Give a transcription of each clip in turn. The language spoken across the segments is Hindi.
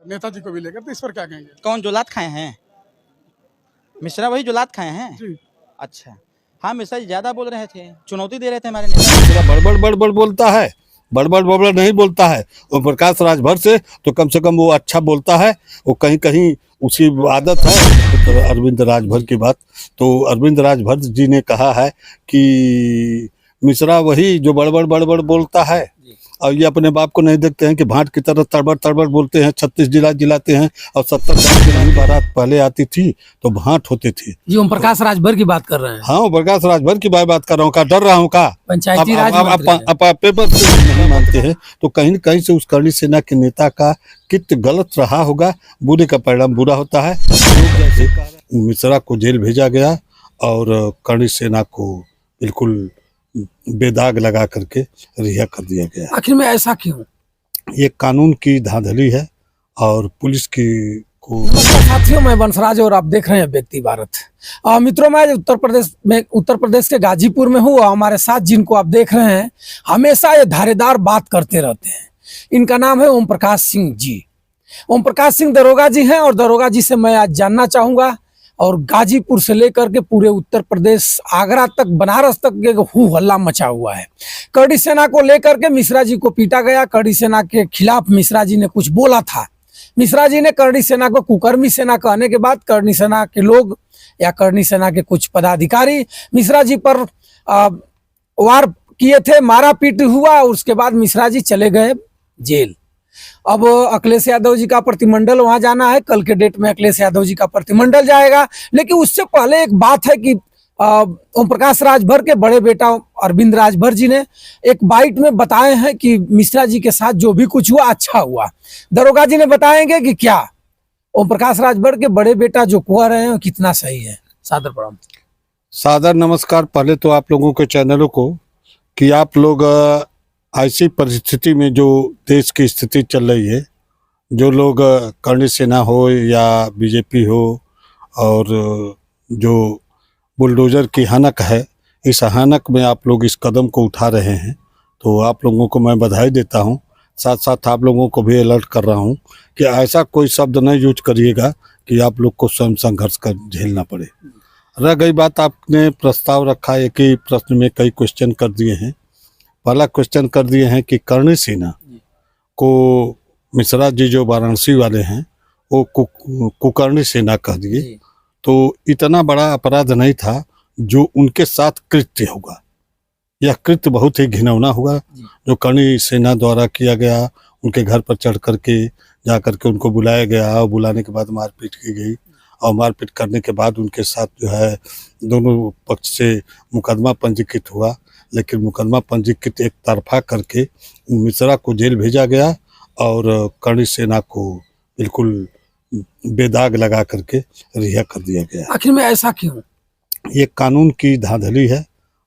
नेताजी को भी लेकर, तो इस पर क्या कहेंगे? कौन जो लात खाए हैं? मिश्रा वही जो लात खाए हैं। जी। अच्छा, हाँ मिश्रा जी ज्यादा बोल रहे थे, चुनौती दे रहे थे हमारे नेता। बड़बड़ बड़बड़ बोलता है, बड़बड़ बड़बड़ नहीं बोलता है। और प्रकाश राजभर से तो कम से कम वो अच्छा बोलता है, वो कहीं कहीं उसकी आदत है। तो अरविंद राजभर की बात, तो अरविंद राजभर जी ने कहा है कि मिश्रा वही जो बड़बड़ बड़बड़ बोलता है, और ये अपने बाप को नहीं देखते हैं कि भाट की तरह तड़बड़ तड़बड़ बोलते हैं। 36 जिला जिलाते हैं, और 70 साल की नहीं बारात पहले आती थी तो भाट होते थे। जी ओम प्रकाश राजभर की बात कर रहे हैं। हाँ, प्रकाश राजभर की बात कर रहा हूँ। का डर रहा हूँ का? पंचायती राज मंत्री हैं। आप पेपर से नहीं मानते हैं तो कहीं न कहीं से उस करणी सेना के नेता का कित गलत रहा होगा, बुरे का परिणाम बुरा होता है। मिश्रा को जेल भेजा गया और करणी सेना को बिल्कुल बेदाग लगा करके रिहा कर दिया गया। आखिर में ऐसा क्यों? ये कानून की धांधली है और पुलिस की को। नमस्कार साथियों, मैं वंशराज और आप देख रहे हैं व्यक्ति भारत। मित्रों, मैं उत्तर प्रदेश के गाजीपुर में हूँ। हमारे साथ जिनको आप देख रहे हैं हमेशा ये धारेदार बात करते रहते हैं। इनका नाम है ओम प्रकाश सिंह जी। ओम प्रकाश सिंह दरोगा जी हैं और दरोगा जी से मैं आज जानना चाहूँगा, और गाजीपुर से लेकर के पूरे उत्तर प्रदेश, आगरा तक, बनारस तक एक हू हल्ला मचा हुआ है। करणी सेना को लेकर के मिश्रा जी को पीटा गया। करणी सेना के खिलाफ मिश्रा जी ने कुछ बोला था। मिश्रा जी ने करणी सेना को कुकर्मी सेना कहने के बाद करणी सेना के लोग या करणी सेना के कुछ पदाधिकारी मिश्रा जी पर वार किए थे, मारा पीट हुआ। उसके बाद मिश्रा जी चले गए जेल। अब अखिलेश यादव जी का प्रतिमंडल वहां जाना है। कल के डेट में अखिलेश यादव जी का प्रतिमंडल जाएगा। लेकिन उससे पहले एक बात है कि ओम प्रकाश राजभर के बड़े बेटा अरविंद राजभर जी ने एक बाइट में बताए हैं कि मिश्रा जी के साथ जो भी कुछ हुआ अच्छा हुआ। दरोगा जी ने बताएंगे कि क्या ओम प्रकाश राजभर के बड़े बेटा जो कह रहे हैं कितना सही है। सादर प्रणाम। सादर नमस्कार। पहले तो आप लोगों के चैनलों को कि आप लोग ऐसी परिस्थिति में जो देश की स्थिति चल रही है, जो लोग करणी सेना हो या बीजेपी हो और जो बुलडोजर की हनक है, इस हनक में आप लोग इस कदम को उठा रहे हैं, तो आप लोगों को मैं बधाई देता हूं। साथ साथ आप लोगों को भी अलर्ट कर रहा हूं कि ऐसा कोई शब्द नहीं यूज करिएगा कि आप लोग को स्वयं संघर्ष कर झेलना पड़े। रह गई बात, आपने प्रस्ताव रखा, एक ही प्रश्न में कई क्वेश्चन कर दिए हैं। पहला क्वेश्चन कर दिए हैं कि करणी सेना को मिश्रा जी जो वाराणसी वाले हैं वो कुकर्णी सेना कह दिए, तो इतना बड़ा अपराध नहीं था जो उनके साथ कृत्य होगा। यह कृत्य बहुत ही घिनौना हुआ जो करणी सेना द्वारा किया गया। उनके घर पर चढ़ करके जा करके उनको बुलाया गया और बुलाने के बाद मारपीट की गई, और मारपीट करने के बाद उनके साथ जो है दोनों पक्ष से मुकदमा पंजीकृत हुआ। लेकिन मुकदमा पंजीकृत एक तरफा करके मिश्रा को जेल भेजा गया और करणी सेना को बिल्कुल बेदाग लगा करके रिहा कर दिया गया। आखिर में ऐसा क्यों? ये कानून की धांधली है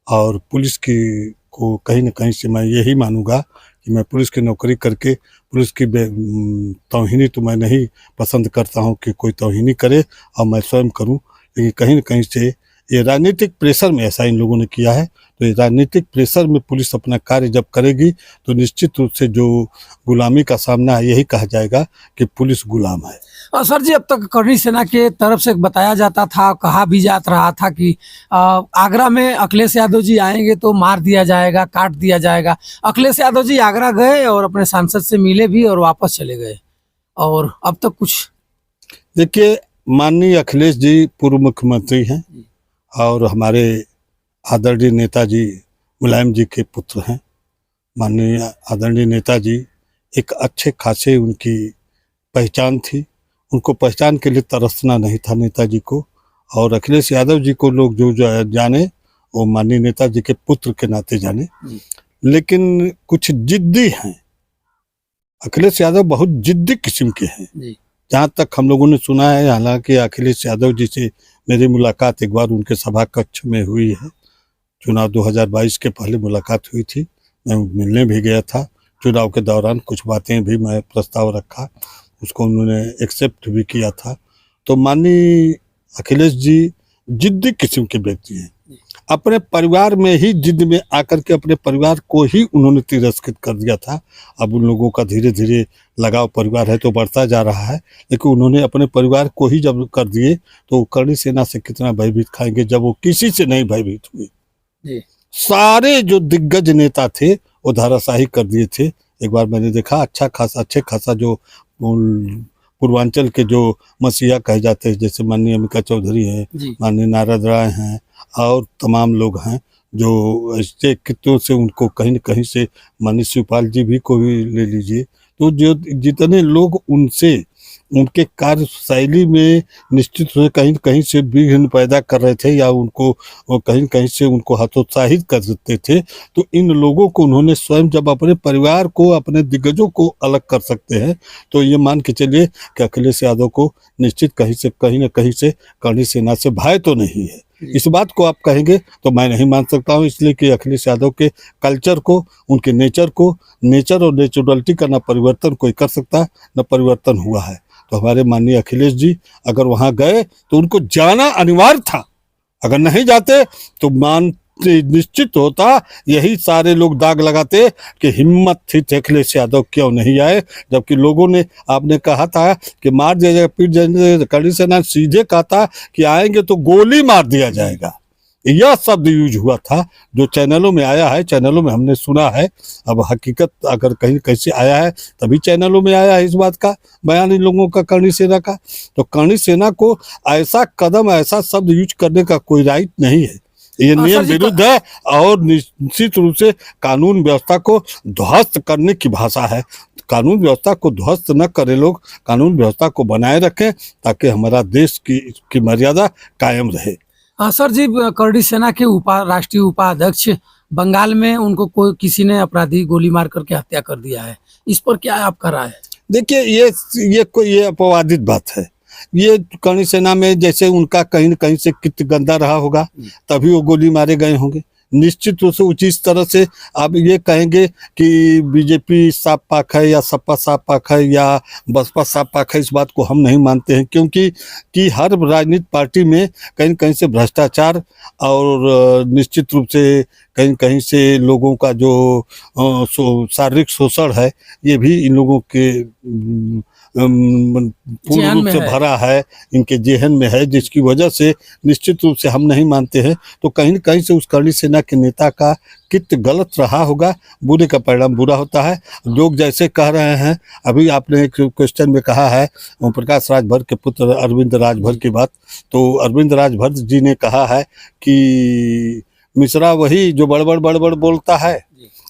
और पुलिस की को कहीं न कहीं से मैं यही मानूंगा कि मैं पुलिस की नौकरी करके पुलिस की तौहीनी तो मैं नहीं पसंद करता हूं कि कोई तौहीनी करे और मैं स्वयं करूं, लेकिन कहीं न कहीं से ये राजनीतिक प्रेशर में ऐसा इन लोगों ने किया है। तो ये राजनीतिक प्रेशर में पुलिस अपना कार्य जब करेगी तो निश्चित रूप से जो गुलामी का सामना है, यही कहा जाएगा कि पुलिस गुलाम है। सर जी, अब तक करणी सेना के तरफ से बताया जाता था, कहा भी जाता रहा था कि आगरा में अखिलेश यादव जी आएंगे तो मार दिया जाएगा, काट दिया जाएगा। अखिलेश यादव जी आगरा गए और अपने सांसद से मिले भी और वापस चले गए, और अब तक कुछ। देखिए, माननीय अखिलेश जी पूर्व मुख्यमंत्री हैं और हमारे आदरणीय नेताजी मुलायम जी के पुत्र हैं। माननीय आदरणीय नेताजी एक अच्छे खासे उनकी पहचान थी, उनको पहचान के लिए तरसना नहीं था नेताजी को। और अखिलेश यादव जी को लोग जो जाने वो माननीय नेताजी के पुत्र के नाते जाने, लेकिन कुछ जिद्दी हैं। अखिलेश यादव बहुत जिद्दी किस्म के हैं, जहाँ तक हम लोगों ने सुना है। हालांकि अखिलेश यादव जी से मेरी मुलाकात एक बार उनके सभा कक्ष में हुई है, चुनाव 2022 के पहले मुलाकात हुई थी, मैं मिलने भी गया था। चुनाव के दौरान कुछ बातें भी मैं प्रस्ताव रखा, उसको उन्होंने एक्सेप्ट भी किया था। तो माननीय अखिलेश जी जिद्दी किस्म के व्यक्ति हैं। अपने परिवार में ही जिद में आकर के अपने परिवार को ही उन्होंने तिरस्कृत कर दिया था। अब उन लोगों का धीरे धीरे लगाव परिवार है तो बढ़ता जा रहा है, लेकिन उन्होंने अपने परिवार को ही जब कर दिए तो करणी सेना से कितना भयभीत खाएंगे जब वो किसी से नहीं भयभीत हुए। जी। सारे जो दिग्गज नेता थे वो धाराशाही कर दिए थे। एक बार मैंने देखा अच्छे खासा जो पूर्वांचल के जो मसीहा कहे जाते हैं, जैसे माननीय अम्बिका चौधरी है, माननीय नारद राय हैं और तमाम लोग हैं जो ऐसे कितनों से उनको कहीं न कहीं से माननीय शिवपाल जी भी को भी ले लीजिए, तो जो जितने लोग उनसे उनके कार्य शैली में निश्चित रूप से कहीं न कहीं से विघ्न पैदा कर रहे थे या उनको कहीं न कहीं से उनको हतोत्साहित कर देते थे, तो इन लोगों को उन्होंने स्वयं जब अपने परिवार को अपने दिग्गजों को अलग कर सकते हैं तो ये मान के चलिए कि अखिलेश यादव को निश्चित कहीं न कहीं से करणी सेना से भय तो नहीं है। इस बात को आप कहेंगे तो मैं नहीं मान सकता हूँ, इसलिए कि अखिलेश यादव के कल्चर को, उनके नेचर और नेचुरलिटी का न परिवर्तन कोई कर सकता न परिवर्तन हुआ है। तो हमारे माननीय अखिलेश जी अगर वहां गए तो उनको जाना अनिवार्य था, अगर नहीं जाते तो निश्चित होता यही सारे लोग दाग लगाते कि हिम्मत थी अखिलेश यादव क्यों नहीं आए, जबकि लोगों ने आपने कहा था कि मार दिया जाएगा, पीट जाएंगे। करणी सेना सीधे कहा था कि आएंगे तो गोली मार दिया जाएगा। यह शब्द यूज हुआ था जो चैनलों में आया है, चैनलों में हमने सुना है। अब हकीकत अगर कहीं कैसे आया है तभी चैनलों में आया है इस बात का बयान इन लोगों का, करणी सेना का। तो करणी सेना को ऐसा कदम, ऐसा शब्द यूज करने का कोई राइट नहीं है, ये नियम विरुद्ध है और निश्चित रूप से कानून व्यवस्था को ध्वस्त करने की भाषा है। कानून व्यवस्था को ध्वस्त न करे लोग, कानून व्यवस्था को बनाए रखें ताकि हमारा देश की मर्यादा कायम रहे। सर जी, करणी सेना के राष्ट्रीय उपाध्यक्ष बंगाल में उनको किसी ने अपराधी गोली मार करके हत्या कर दिया है, इस पर क्या आपका राय है? देखिए ये अपवादित बात है। ये करणी सेना में जैसे उनका कहीं न कहीं से कित गंदा रहा होगा तभी वो गोली मारे गए होंगे। निश्चित रूप से उचित तरह से आप ये कहेंगे कि बीजेपी साफ पाक है या सपा साफ पाक है या बसपा साफ पाक है, इस बात को हम नहीं मानते हैं, क्योंकि हर राजनीतिक पार्टी में कहीं कहीं से भ्रष्टाचार और निश्चित रूप से कहीं कहीं से लोगों का जो शारीरिक शोषण है ये भी इन लोगों के पूर्ण रूप से भरा है, इनके जेहन में है, जिसकी वजह से निश्चित रूप से हम नहीं मानते हैं। तो कहीं न कहीं से उस करणी सेना के नेता का कित गलत रहा होगा, बुरे का परिणाम बुरा होता है। लोग जैसे कह रहे हैं, अभी आपने एक क्वेश्चन में कहा है ओम प्रकाश राजभर के पुत्र अरविंद राजभर की बात, तो अरविंद राजभर जी ने कहा है कि मिश्रा वही जो बड़बड़ बोलता है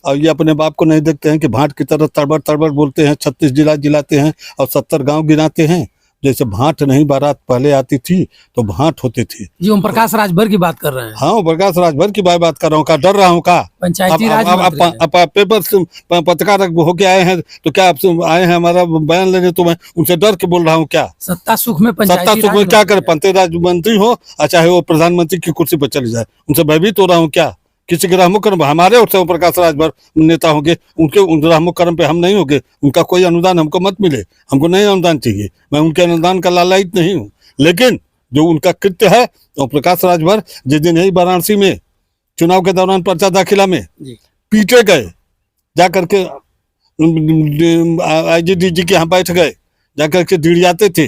और ये अपने बाप को नहीं देखते हैं कि भाट की तरह तड़बड़ बोलते हैं, 36 जिला जिलाते हैं और 70 गांव गिनाते हैं। जैसे भाट नहीं बारात पहले आती थी तो भाट होते थे। जी, ओम प्रकाश राजभर की बात कर रहे हैं? हाँ, ओम प्रकाश राजभर की बात कर रहा हूँ। का डर रहा हूँ का? पंचायती राज आप पेपर पत्रकार होके आए हैं तो क्या आप आए हैं हमारा बयान लेने, तो मैं उनसे डर के बोल रहा हूँ क्या? सत्ता सुख में क्या करे, पंचायती राज मंत्री हो चाहे वो प्रधानमंत्री की कुर्सी पर चली जाए, उनसे भयभीत हो रहा हूँ क्या? किसी के रहमो करम हमारे और ओम प्रकाश राजभर नेता होंगे, उनके रहमो करम पे हम नहीं होंगे, उनका कोई अनुदान हमको मत मिले, हमको नहीं अनुदान चाहिए, मैं उनके अनुदान का लालायित नहीं हूँ। लेकिन जो उनका कृत्य है, ओम प्रकाश राजभर जिस दिन यही वाराणसी में चुनाव के दौरान पर्चा दाखिला में पीटे गए, जा करके IGDG के यहाँ बैठ गए, जा करके दिड़ियाते थे,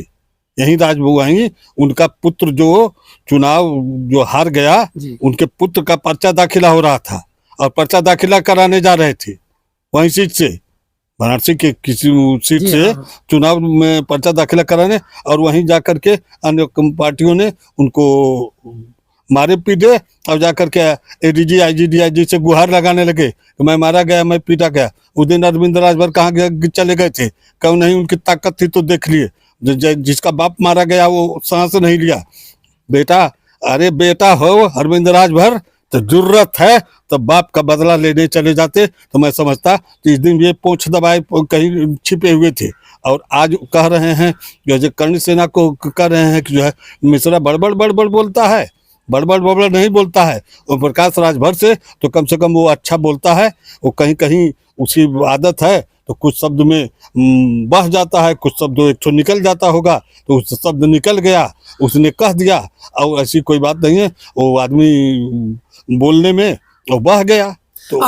यही राजबहू आई, उनका पुत्र जो चुनाव जो हार गया, उनके पुत्र का पर्चा दाखिला हो रहा था और पर्चा दाखिला कराने जा रहे थे वहीं सीट से, वाराणसी के किसी सीट से चुनाव में पर्चा दाखिला कराने, और वहीं जाकर के अन्य पार्टियों ने उनको मारे पीटे और जाकर के ADG IGDG से गुहार लगाने लगे कि मैं मारा गया, मैं पीटा गया। उस दिन अरविंद राजभर कहाँ चले गए थे? क्यों नहीं? उनकी ताकत थी तो देख लिए, जिसका बाप मारा गया वो सांस नहीं लिया। बेटा, अरे बेटा हो अरविंद राजभर तो जरूरत है तो बाप का बदला लेने चले जाते, तो मैं समझता कि इस दिन ये पोंछ दबाए कहीं छिपे हुए थे। और आज कह रहे हैं जो करणी सेना को कह रहे हैं कि जो है मिश्रा बड़बड़ बोलता है, बड़बड़ नहीं बोलता है। ओम प्रकाश राजभर से तो कम से कम वो अच्छा बोलता है, वो कहीं उसकी आदत है तो कुछ शब्द में बह जाता है, कुछ शब्द एक तो निकल जाता होगा, तो उस शब्द निकल गया, उसने कह दिया, और ऐसी कोई बात नहीं है। वो आदमी बोलने में वो बह गया तो